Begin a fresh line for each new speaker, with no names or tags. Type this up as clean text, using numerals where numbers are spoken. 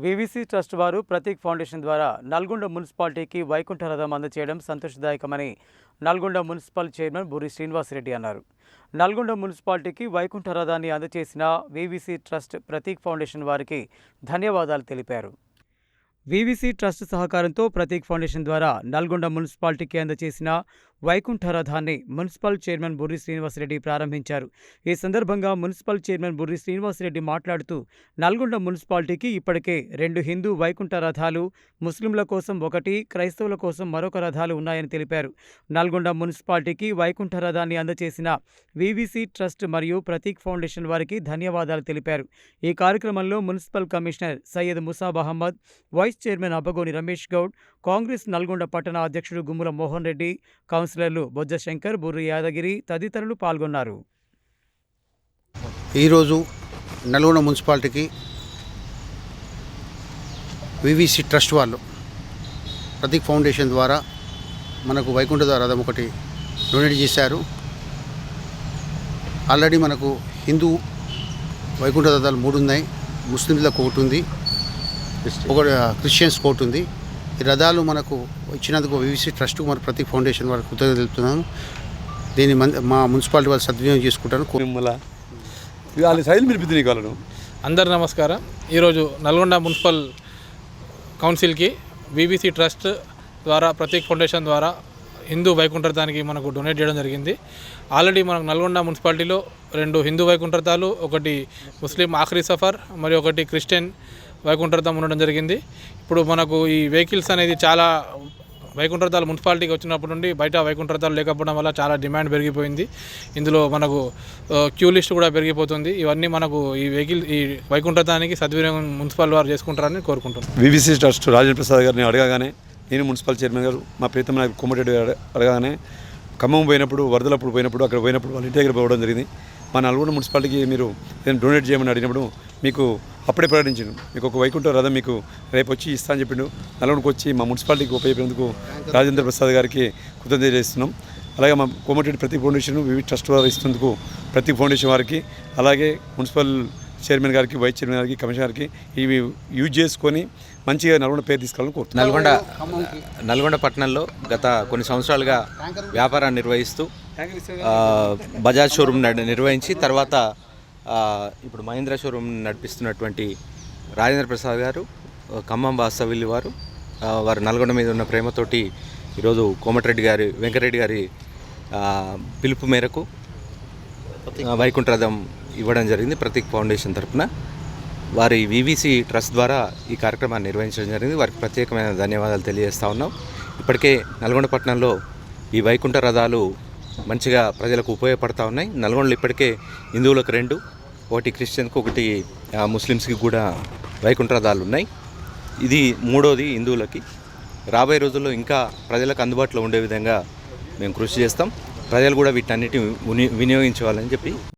వీవీసీ trust వారు Prateek foundation ద్వారా నల్గొండ మున్సిపాలిటీకి వైకుంఠ రథం అందజేయడం సంతోషదాయకమని నల్గొండ మున్సిపల్ చైర్మన్ బుర్రి శ్రీనివాసరెడ్డి అన్నారు. నల్గొండ మున్సిపాలిటీకి వైకుంఠ రథాన్ని అందజేసిన వీవీసీ ట్రస్ట్ ప్రతీక్ ఫౌండేషన్ వారికి ధన్యవాదాలు తెలిపారు. వీవీసీ ట్రస్ట్ సహకారంతో ప్రతీక్ ఫౌండేషన్ ద్వారా నల్గొండ మున్సిపాలిటీకి అందజేసిన వైకుంఠ రథాన్ని మున్సిపల్ చైర్మన్ బుర్రి శ్రీనివాసరెడ్డి ప్రారంభించారు. ఈ సందర్భంగా మున్సిపల్ చైర్మన్ బుర్రి శ్రీనివాసరెడ్డి మాట్లాడుతూ నల్గొండ మున్సిపాలిటీకి ఇప్పటికే 2 హిందూ వైకుంఠ రథాలు, ముస్లింల కోసం 1, క్రైస్తవుల కోసం మరొక రథాలు ఉన్నాయని తెలిపారు. నల్గొండ మున్సిపాలిటీకి వైకుంఠ రథాన్ని అందజేసిన వీవీసీ ట్రస్ట్ మరియు ప్రతీక్ ఫౌండేషన్ వారికి ధన్యవాదాలు తెలిపారు. ఈ కార్యక్రమంలో municipal commissioner Syed Musab Ahmed, vice chairman Abbagoni Ramesh Goud, Congress Nalgonda పట్టణ అధ్యక్షుడు గుమ్ముల మోహన్ రెడ్డి, కౌన్సిలర్లు బొజ్జ శంకర్, బుర్రి యాదగిరి తదితరులు పాల్గొన్నారు.
ఈరోజు నల్గొండ మున్సిపాలిటీకి వీవీసీ ట్రస్ట్ వాళ్ళు ప్రతీక్ ఫౌండేషన్ ద్వారా మనకు వైకుంఠ రథం ఒకటి డొనేట్ చేశారు. ఆల్రెడీ మనకు హిందూ వైకుంఠ రథాలు 3 ఉన్నాయి, ముస్లింలకు 1 ఉంది, ఒక క్రిస్టియన్స్ 1 ఉంది. ఈ రథాలు మనకు ఇచ్చినందుకు వీవీసీ ట్రస్ట్కు మన ప్రతీక్ ఫౌండేషన్ వారికి కృతజ్ఞతలు తెలుపుతున్నాను. దీన్ని మా మున్సిపాలిటీ వాళ్ళు సద్వినియోగం చేసుకుంటాను.
అందరు నమస్కారం. ఈరోజు నల్గొండ మున్సిపల్ కౌన్సిల్కి వీవీసీ ట్రస్ట్ ద్వారా ప్రతీక్ ఫౌండేషన్ ద్వారా హిందూ వైకుంఠ రథానికి మనకు డొనేట్ చేయడం జరిగింది. ఆల్రెడీ మనకు నల్గొండ మున్సిపాలిటీలో 2 హిందూ వైకుంఠ రథాలు, 1 ముస్లిం ఆఖరీ సఫర్ మరియు 1 క్రిస్టియన్ వైకుంఠ రథం ఉండడం జరిగింది. ఇప్పుడు మనకు ఈ వెహికల్స్ అనేది చాలా వైకుంఠ రథాలు మున్సిపాలిటీకి వచ్చినప్పటి నుండి బయట వైకుంఠ రథాలు లేకపోవడం వల్ల చాలా డిమాండ్ పెరిగిపోయింది. ఇందులో మనకు క్యూ లిస్ట్ కూడా పెరిగిపోతుంది. ఇవన్నీ మనకు ఈ వైకుంఠ రథానికి సద్వినియోగం మున్సిపల్ వారు చేసుకుంటారని కోరుకుంటున్నాను.
వీవీసీ ట్రస్ట్ రాజేంద్ర ప్రసాద్ గారిని అడగగానే, నేను మున్సిపల్ చైర్మన్ గారు మా ప్రీతం నాయకు కోమటిరెడ్డి గారు అడగగానే, ఖమ్మం పోయినప్పుడు, వరదలప్పుడు పోయినప్పుడు, అక్కడ పోయినప్పుడు వాళ్ళ ఇంటి దగ్గర పోవడం జరిగింది. మా నల్గొండ మున్సిపాలిటీకి మీరు నేను డొనేట్ చేయమని అడిగినప్పుడు మీకు అప్పుడే ప్రకటించాను, మీకు ఒక వైకుంఠ రథం మీకు రేపు వచ్చి ఇస్తా అని చెప్పిండు. నల్గొండకు వచ్చి మా మున్సిపాలిటీకి ఉపయోగించేందుకు రాజేంద్ర ప్రసాద్ గారికి కృతజ్ఞత చేస్తున్నాం. అలాగే మా కోమటిరెడ్డి ప్రతీక్ ఫౌండేషన్ వివి ట్రస్ట్ వారు ఇస్తున్నందుకు ప్రతీక్ ఫౌండేషన్ వారికి, అలాగే మున్సిపల్ చైర్మన్ గారికి, వైస్ చైర్మన్ గారికి, కమిషనర్ గారికి ఇవి యూజ్ చేసుకొని మంచిగా నల్గొండ పేరు తీసుకెళ్ళాలని కోరుతున్నాను.
నల్గొండ పట్టణంలో గత కొన్ని సంవత్సరాలుగా వ్యాపారాన్ని నిర్వహిస్తూ బజాజ్ షోరూమ్ నిర్వహించి తర్వాత ఇప్పుడు మహీంద్రా షోరూమ్ నడిపిస్తున్నటువంటి రాజేంద్ర ప్రసాద్ గారు, ఖమ్మం వాస్తవ్యులు వారు నల్గొండ మీద ఉన్న ప్రేమతోటి ఈరోజు వెంకరెడ్డి గారి పిలుపు మేరకు వైకుంఠ రథం ఇవ్వడం జరిగింది. ప్రతీక్ ఫౌండేషన్ తరఫున వారి వీవీసీ ట్రస్ట్ ద్వారా ఈ కార్యక్రమాన్ని నిర్వహించడం జరిగింది. వారికి ప్రత్యేకమైన ధన్యవాదాలు తెలియజేస్తూ ఉన్నాం. ఇప్పటికే నల్గొండ పట్టణంలో ఈ వైకుంఠ రథాలు మంచిగా ప్రజలకు ఉపయోగపడుతూ ఉన్నాయి. నల్గొండలో ఇప్పటికే హిందువులకు 2, 1 క్రిస్టియన్కి, 1 ముస్లిమ్స్కి కూడా వైకుంఠ రథాలు ఉన్నాయి. ఇది 3వది హిందువులకి. రాబోయే రోజుల్లో ఇంకా ప్రజలకు అందుబాటులో ఉండే విధంగా మేము కృషి చేస్తాం. ప్రజలు కూడా వీటన్నిటిని వినియోగించుకోవాలని చెప్పి